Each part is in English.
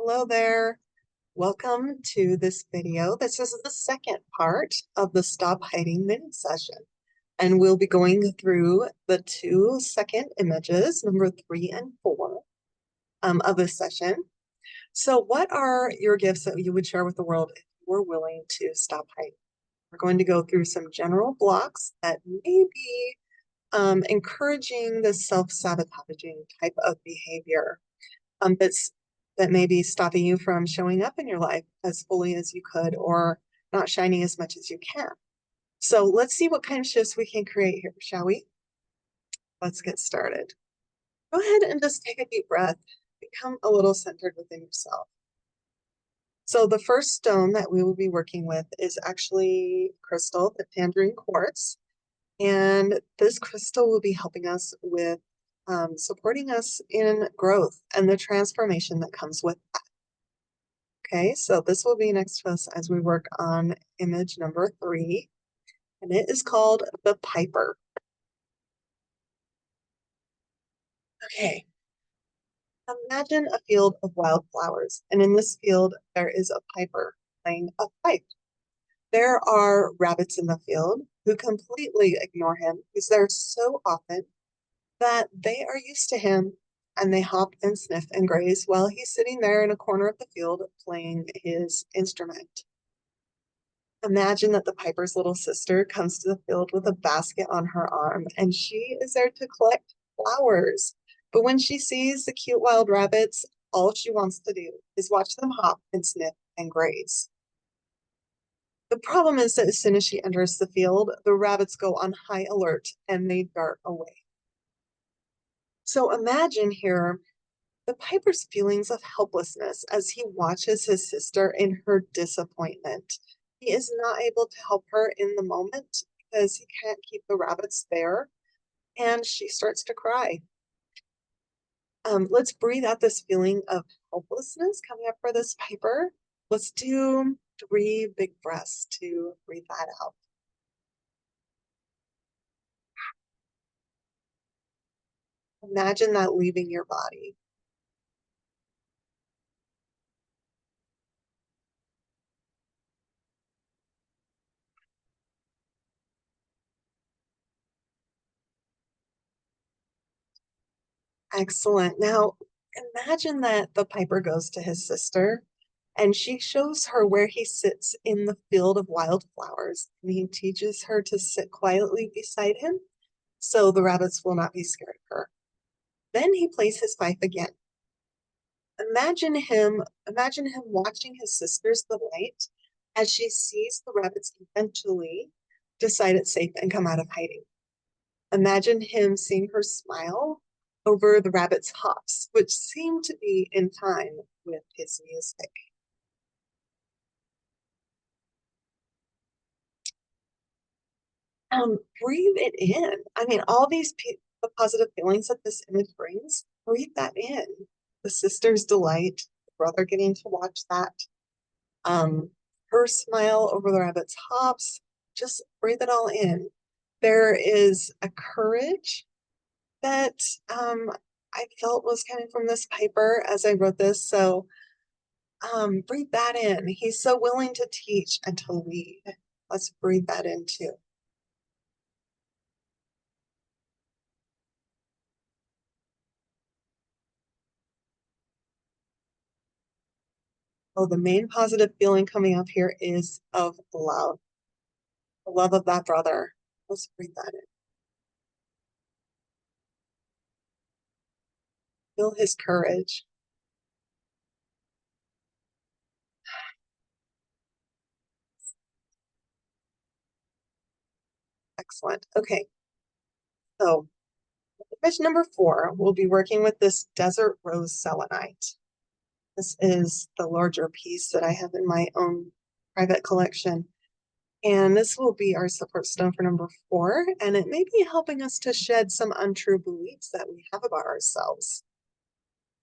Hello there. Welcome to this video. This is the second part of the Stop Hiding mini session. And we'll be going through the 2 second images, number 3 and 4, of this session. So what are your gifts that you would share with the world if you were willing to stop hiding? We're going to go through some general blocks that may be encouraging the self-sabotaging type of behavior. That may be stopping you from showing up in your life as fully as you could or not shining as much as you can. So let's see what kind of shifts we can create here, shall we? Let's get started. Go ahead and just take a deep breath. Become a little centered within yourself. So the first stone that we will be working with is actually crystal, the tangerine quartz. And this crystal will be helping us with supporting us in growth and the transformation that comes with that. Okay, so this will be next to us as we work on image number 3, and it is called the Piper. Okay, imagine a field of wildflowers, and in this field there is a piper playing a pipe. There are rabbits in the field who completely ignore him. He's there so often that they are used to him, and they hop and sniff and graze while he's sitting there in a corner of the field playing his instrument. Imagine that the piper's little sister comes to the field with a basket on her arm, and she is there to collect flowers. But when she sees the cute wild rabbits, all she wants to do is watch them hop and sniff and graze. The problem is that as soon as she enters the field, the rabbits go on high alert and they dart away. So imagine here the piper's feelings of helplessness as he watches his sister in her disappointment. He is not able to help her in the moment because he can't keep the rabbits there, and she starts to cry. Let's breathe out this feeling of helplessness coming up for this piper. Let's do 3 big breaths to breathe that out. Imagine that leaving your body. Excellent. Now, imagine that the piper goes to his sister and she shows her where he sits in the field of wildflowers. And he teaches her to sit quietly beside him so the rabbits will not be scared of her. Then he plays his pipe again. Imagine him watching his sister's delight as she sees the rabbits eventually decide it's safe and come out of hiding. Imagine him seeing her smile over the rabbit's hops, which seem to be in time with his music. Breathe it in. I mean, all the positive feelings that this image brings, breathe that in. The sister's delight, the brother getting to watch that, um, her smile over the rabbit's hops, just breathe it all in. There is a courage that I felt was coming from this piper as I wrote this. So breathe that in. He's so willing to teach and to lead. Let's breathe that in too. Oh, the main positive feeling coming up here is of love. The love of that brother. Let's breathe that in. Feel his courage. Excellent. Okay. So image number 4, we'll be working with this desert rose selenite. This is the larger piece that I have in my own private collection. And this will be our support stone for number 4, and it may be helping us to shed some untrue beliefs that we have about ourselves.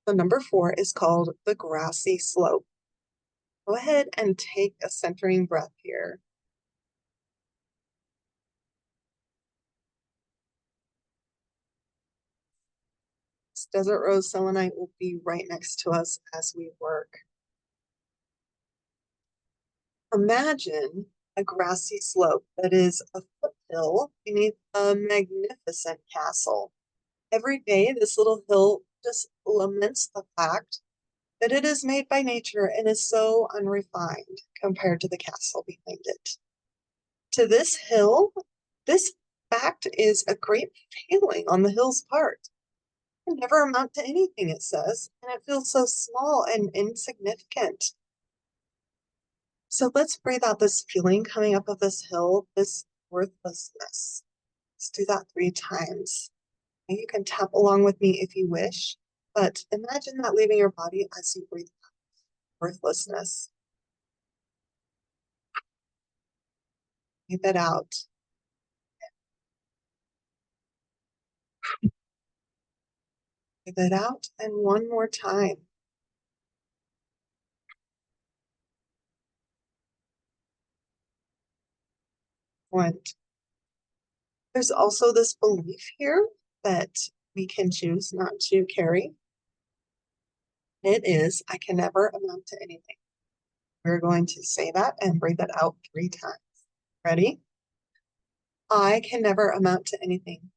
So number 4 is called the grassy slope. Go ahead and take a centering breath here. This desert rose selenite will be right next to us as we work. Imagine a grassy slope that is a foothill beneath a magnificent castle. Every day, this little hill just laments the fact that it is made by nature and is so unrefined compared to the castle behind it. To this hill, this fact is a great failing on the hill's part. It can never amount to anything, it says, and it feels so small and insignificant. So let's breathe out this feeling coming up of this hill, this worthlessness. Let's do that 3 times. And you can tap along with me if you wish, but imagine that leaving your body as you breathe out. Worthlessness. Breathe it out. Breathe it out, and one more time. One. There's also this belief here that we can choose not to carry. It is, I can never amount to anything. We're going to say that and breathe it out 3 times. Ready? I can never amount to anything.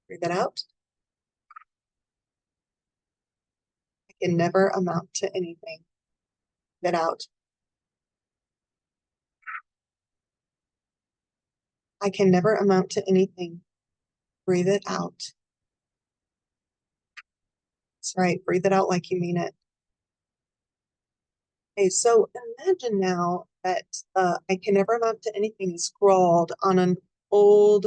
Breathe it out. I can never amount to anything. Breathe it out. I can never amount to anything. Breathe it out. That's right. Breathe it out like you mean it. Okay, so imagine now that I can never amount to anything scrawled on an old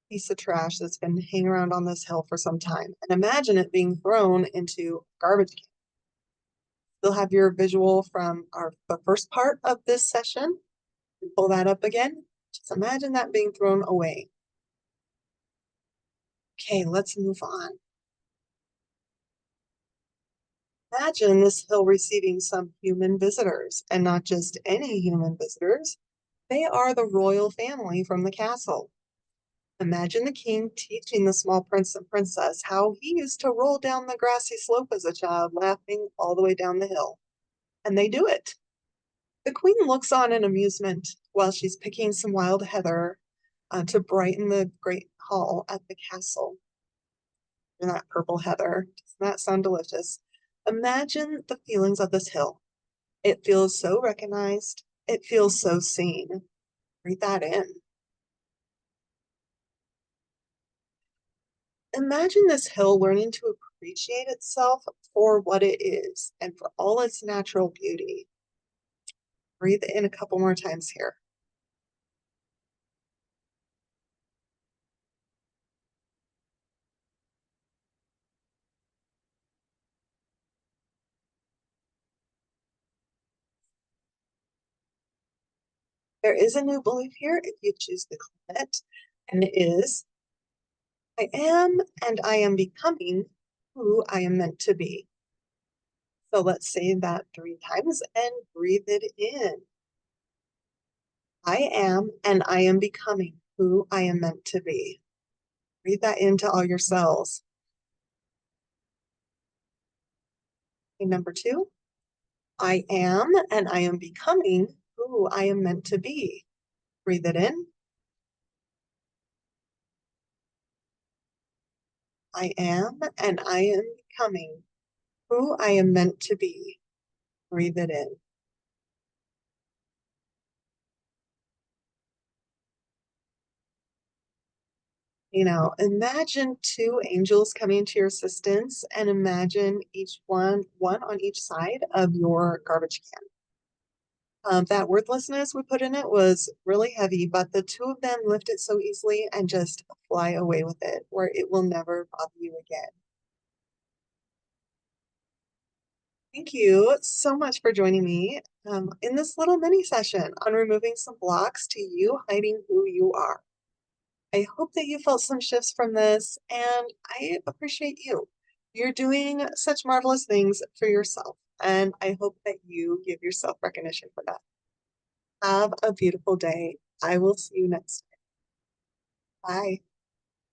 piece of trash that's been hanging around on this hill for some time. And imagine it being thrown into a garbage can. You'll have your visual from the first part of this session. Pull that up again. Just imagine that being thrown away. Okay, let's move on. Imagine this hill receiving some human visitors, and not just any human visitors. They are the royal family from the castle. Imagine the king teaching the small prince and princess how he used to roll down the grassy slope as a child, laughing all the way down the hill. And they do it. The queen looks on in amusement while she's picking some wild heather to brighten the great hall at the castle. And that purple heather, doesn't that sound delicious? Imagine the feelings of this hill. It feels so recognized. It feels so seen. Breathe that in. Imagine this hill learning to appreciate itself for what it is and for all its natural beauty. Breathe in a couple more times here. There is a new belief here if you choose to claim it, and it is, I am and I am becoming who I am meant to be. So let's say that 3 times and breathe it in. I am and I am becoming who I am meant to be. Breathe that into all your cells. Okay, number 2, I am and I am becoming who I am meant to be. Breathe it in. I am and I am becoming who I am meant to be. Breathe it in. Imagine 2 angels coming to your assistance and imagine each one on each side of your garbage can. That worthlessness we put in it was really heavy, but the 2 of them lift it so easily and just fly away with it, where it will never bother you again. Thank you so much for joining me in this little mini session on removing some blocks to you hiding who you are. I hope that you felt some shifts from this, and I appreciate you. You're doing such marvelous things for yourself, and I hope that you give yourself recognition for that. Have a beautiful day. I will see you next time. Bye.